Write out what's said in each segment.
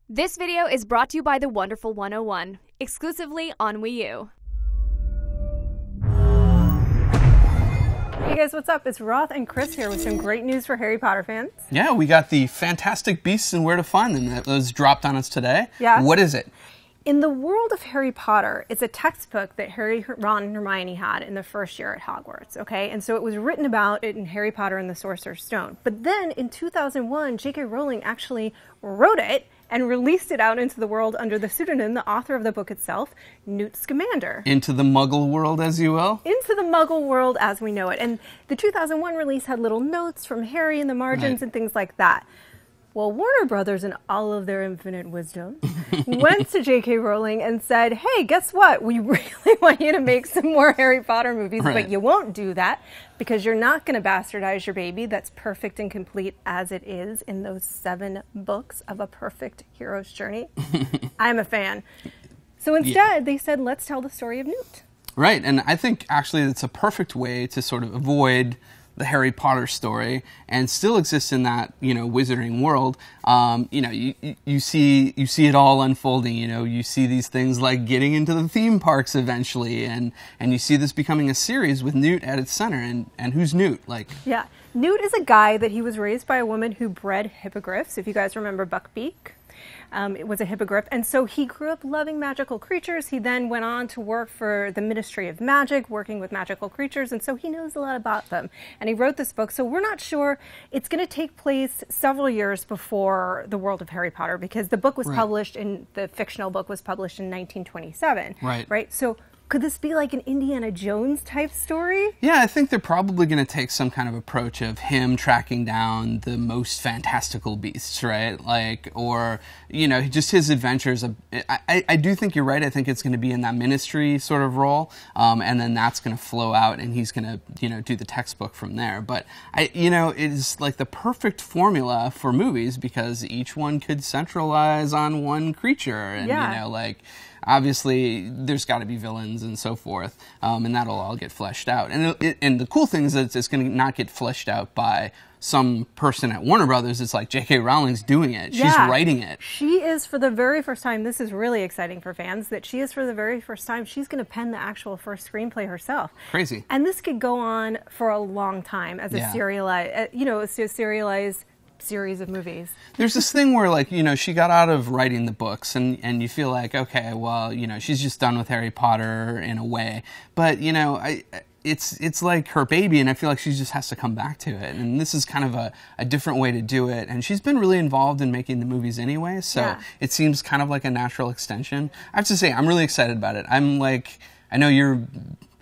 This video is brought to you by the Wonderful 101, exclusively on Wii U. Hey guys, what's up? It's Roth and Chris here with some great news for Harry Potter fans. Yeah, we got the Fantastic Beasts and Where to Find Them that was dropped on us today. Yeah. What is it? In the world of Harry Potter, it's a textbook that Harry, Ron, and Hermione had in the first year at Hogwarts, okay? And so it was written about in Harry Potter and the Sorcerer's Stone. But then in 2001, J.K. Rowling actually wrote it and released it out into the world under the pseudonym, the author of the book itself, Newt Scamander. Into the Muggle world, as you will? Into the Muggle world as we know it. And the 2001 release had little notes from Harry in the margins and things like that. Well, Warner Brothers, in all of their infinite wisdom, went to J.K. Rowling and said, hey, guess what? We really want you to make some more Harry Potter movies, but you won't do that because you're not going to bastardize your baby that's perfect and complete as it is in those 7 books of a perfect hero's journey. I'm a fan. So instead, they said, let's tell the story of Newt. Right, and I think actually it's a perfect way to sort of avoid the Harry Potter story and still exist in that, wizarding world. You see it all unfolding. You see these things like getting into the theme parks eventually, and you see this becoming a series with Newt at its center. And who's Newt? Yeah, Newt is a guy that he was raised by a woman who bred hippogriffs. If you guys remember Buckbeak. It was a hippogriff, and so he grew up loving magical creatures. He then went on to work for the Ministry of Magic, working with magical creatures, and so he knows a lot about them. And he wrote this book, so we're not sure. It's going to take place several years before the world of Harry Potter, because the book was published the fictional book was published in 1927. Right? So could this be like an Indiana Jones type story? Yeah, I think they're probably going to take some kind of approach of him tracking down the most fantastical beasts, right? Or just his adventures. I do think you're right. I think it's going to be in that ministry sort of role, and then that's going to flow out, and he's going to, do the textbook from there. But it is like the perfect formula for movies because each one could centralize on one creature, and obviously, there's got to be villains and so forth, and that'll all get fleshed out. And the cool thing is that it's going to not get fleshed out by some person at Warner Brothers. It's like J.K. Rowling's doing it. She's writing it. She is, for the very first time, this is really exciting for fans, that she is, for the very first time, she's going to pen the actual first screenplay herself. Crazy. And this could go on for a long time as a serialized series of movies. There's this thing where, she got out of writing the books, and you feel like, okay, well, she's just done with Harry Potter in a way. But, it's like her baby, and I feel like she just has to come back to it. And this is kind of a different way to do it. And she's been really involved in making the movies anyway, so it seems kind of like a natural extension. I have to say, I'm really excited about it. I know you're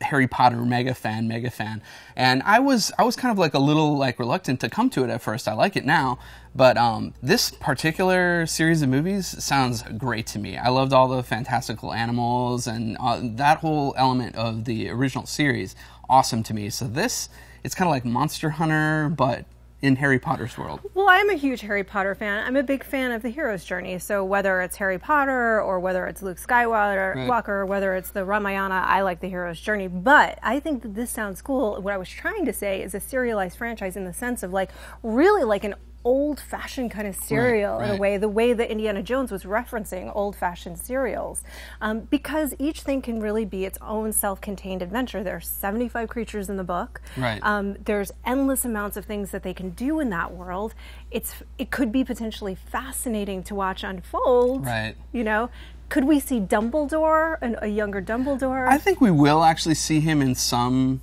Harry Potter mega fan, and I was kind of a little reluctant to come to it at first. I like it now, but this particular series of movies sounds great to me. I loved all the fantastical animals and that whole element of the original series. Awesome to me. So it's kind of like Monster Hunter, but in Harry Potter's world. Well, I'm a huge Harry Potter fan. I'm a big fan of the hero's journey. So whether it's Harry Potter or whether it's Luke Skywalker, or whether it's the Ramayana, I like the hero's journey. But I think that this sounds cool. What I was trying to say is a serialized franchise in the sense of really like an old-fashioned kind of serial in a way, the way that Indiana Jones was referencing old-fashioned serials, because each thing can really be its own self-contained adventure. There are 75 creatures in the book. There's endless amounts of things that they can do in that world. It could be potentially fascinating to watch unfold. Could we see Dumbledore, a younger Dumbledore? I think we will actually see him in some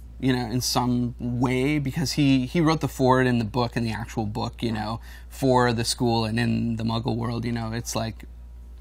way, because he wrote the foreword in the book, in the actual book, for the school, and in the Muggle world, it's like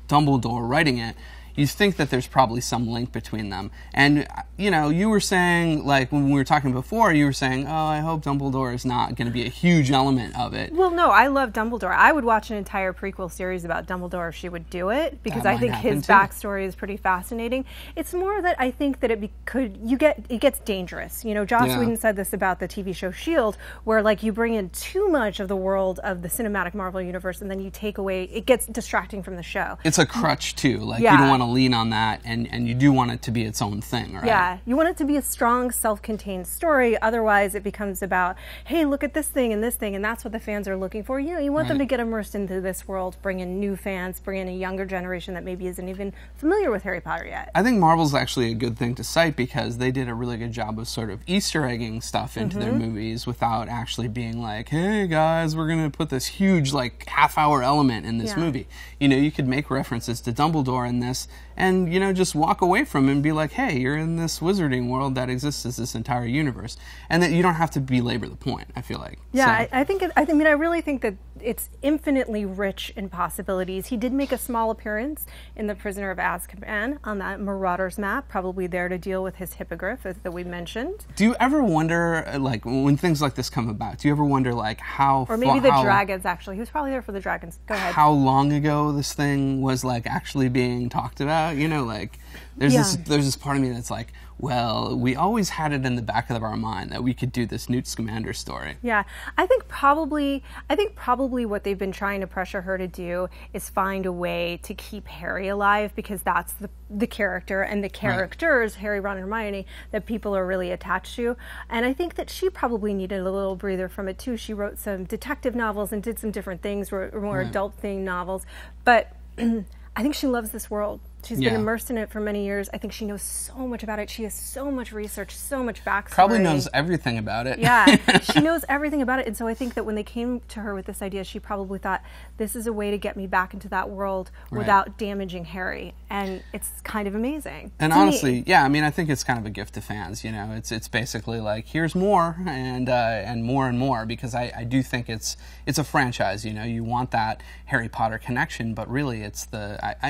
Dumbledore writing it. You think that there's probably some link between them. And, you were saying, when we were talking before, you were saying, oh, I hope Dumbledore is not going to be a huge element of it. Well, no, I love Dumbledore. I would watch an entire prequel series about Dumbledore if she would do it, because I think his backstory is pretty fascinating. It's more that I think that it gets dangerous. Joss Whedon said this about the TV show S.H.I.E.L.D., where, you bring in too much of the world of the cinematic Marvel universe, and then you take away, it gets distracting from the show. It's a crutch, too. You don't want to to lean on that, and you do want it to be its own thing, right? Yeah, you want it to be a strong, self-contained story. Otherwise, it becomes about, hey, look at this thing, and that's what the fans are looking for. You know, you want them to get immersed into this world, bring in new fans, bring in a younger generation that maybe isn't even familiar with Harry Potter yet. I think Marvel's actually a good thing to cite because they did a really good job of sort of Easter egging stuff into their movies without actually being like, hey guys, we're going to put this huge like half-hour element in this movie. You know, you could make references to Dumbledore in this and, you know, just walk away from it and be like, hey, you're in this wizarding world that exists as this entire universe. And that you don't have to belabor the point, I feel like. Yeah, so. I really think that it's infinitely rich in possibilities. He did make a small appearance in The Prisoner of Azkaban on that Marauders map, probably there to deal with his hippogriff that we mentioned. Do you ever wonder, like, when things like this come about, do you ever wonder, like, how... Or maybe the dragons, actually. He was probably there for the dragons. Go ahead. How long ago this thing was, like, actually being talked about? You know, like, there's this part of me that's like, well, we always had it in the back of our mind that we could do this Newt Scamander story. Yeah, I think probably what they've been trying to pressure her to do is find a way to keep Harry alive, because that's the character and the characters, Harry, Ron, and Hermione, that people are really attached to. And I think that she probably needed a little breather from it too. She wrote some detective novels and did some different things, more adult-themed novels. But I think she loves this world. She's been immersed in it for many years. I think she knows so much about it. She has so much research, so much backstory. Probably knows everything about it. Yeah, she knows everything about it. And so I think that when they came to her with this idea, she probably thought, this is a way to get me back into that world without damaging Harry. And it's kind of amazing. And honestly, yeah, I mean, I think it's kind of a gift to fans. You know, it's basically like, here's more and more, because I do think it's a franchise. You know, you want that Harry Potter connection, but really it's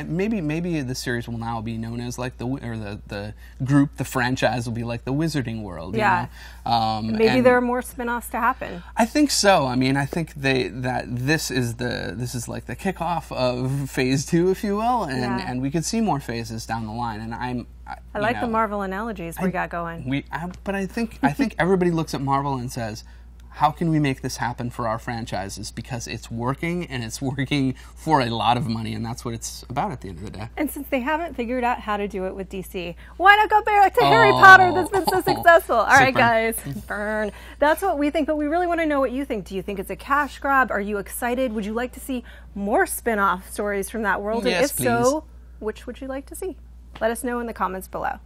maybe the series will now be known as like the group, the franchise will be like the Wizarding World. Yeah. You know? Maybe there are more spin-offs to happen. I think so. I mean, I think that this is like the kickoff of phase 2, if you will, and we could see more phases down the line. And I like the Marvel analogies we got going. But I think everybody looks at Marvel and says, how can we make this happen for our franchises? Because it's working, and it's working for a lot of money, and that's what it's about at the end of the day. And since they haven't figured out how to do it with DC, why not go back to Harry Potter that's been so successful? All right, guys, burn. That's what we think, but we really want to know what you think. Do you think it's a cash grab? Are you excited? Would you like to see more spin-off stories from that world? Yes, and if so, which would you like to see? Let us know in the comments below.